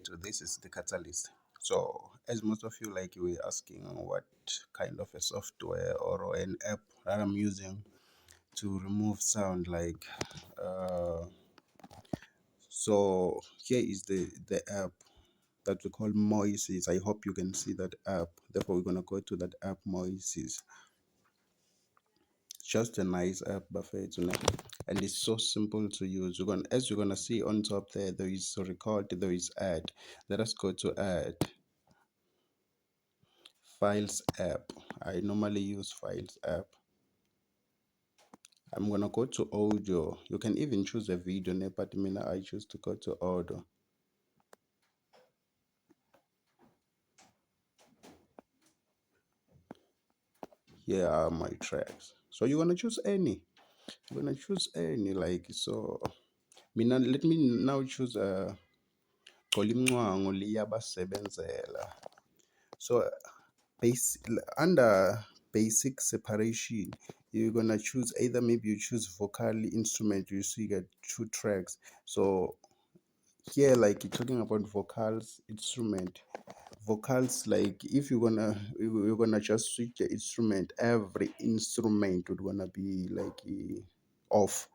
So this is the Catalyst. So as most of you like, you were asking what kind of a software or an app that I'm using to remove sound, like so here is the app that we call Moises. I hope you can see that app. Therefore we're gonna go to that app, Moises. Just a nice app, buffet, and it's so simple to use. As you're gonna see on top there is record, there is add. Let us go to add. Files app. I normally use Files app. I'm gonna go to audio. You can even choose a video, but I choose to go to audio. Here are my tracks. So you're gonna choose any. You're gonna choose any, like so. Let me now choose Qolimncwangu Liyabasebenzela. So under basic separation, you're gonna choose either, maybe you choose vocal instrument. You see, you get 2 tracks. So here, like, you're talking about vocals instrument. Vocals, like if you're gonna just switch the instrument, every instrument would gonna be like off.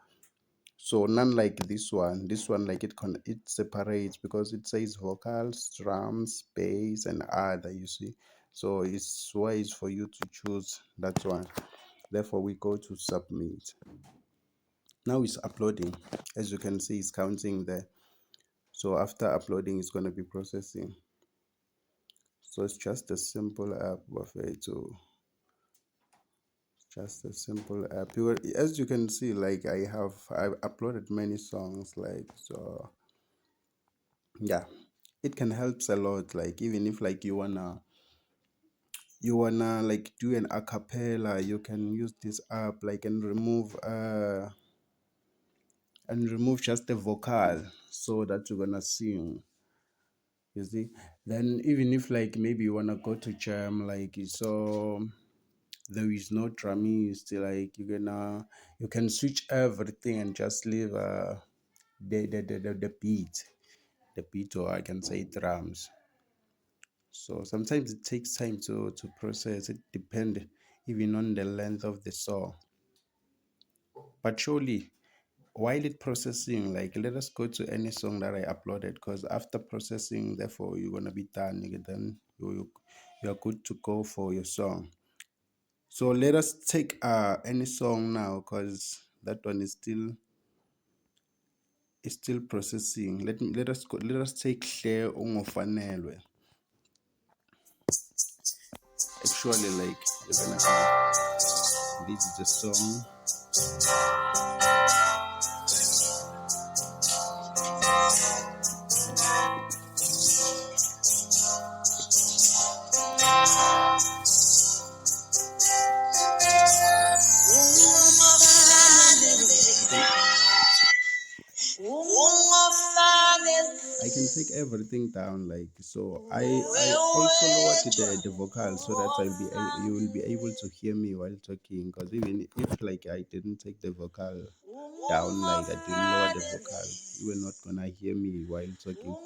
So none like this one, like it separates because it says vocals, drums, bass, and other, you see. So it's wise for you to choose that one. Therefore we go to submit. Now it's uploading. As you can see, it's counting there. So after uploading, it's going to be processing. So it's just a simple app, buffet. So just a simple app. As you can see, like I've uploaded many songs, like, so yeah, it can help a lot. Like even if like you wanna like do an a cappella, you can use this app, like, and remove just the vocal so that you're gonna sing, you see. Then even if like maybe you wanna go to jam, like, so there is no drummist, like you can switch everything and just leave the beat, or I can say drums. So sometimes it takes time to process. It depends even on the length of the song. But surely while it processing, like, let us go to any song that I uploaded, because after processing, therefore you're gonna be done. Then you're good to go for your song. So let us take any song now, because that one is still processing. Let us take Hle Ungofanelwe. Actually, like, you're gonna have, this is the song. I can take everything down, like, so I also lowered the vocal so that you will be able to hear me while talking, because even if like I didn't take the vocal down, like I didn't lower the vocal, you were not gonna hear me while talking.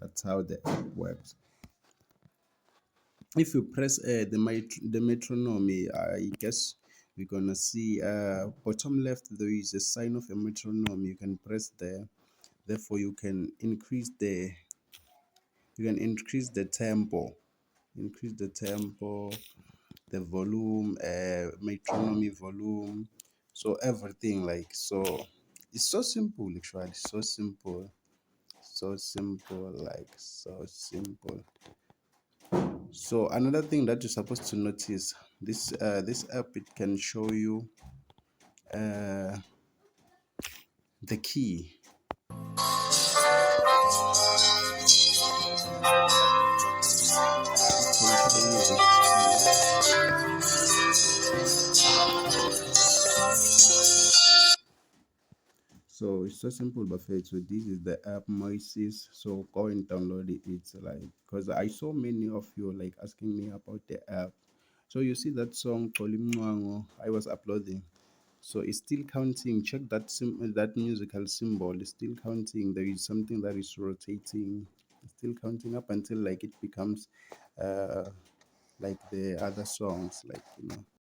That's how the app works. If you press the metronome, I guess we're gonna see bottom left there is a sign of a metronome. You can press there. Therefore you can increase the tempo, the volume, metronome volume, so everything, like, so it's so simple. Actually, so simple, like, so simple. So another thing that you're supposed to notice, this app, it can show you the key. So it's so simple, Buffet. So this is the app Moises. So go and download it. It's like because I saw many of you like asking me about the app. So you see that song Xoli Mncwango I was uploading. So it's still counting. Check that that musical symbol. It's still counting. There is something that is rotating. It's still counting up until like it becomes uh like the other songs, like.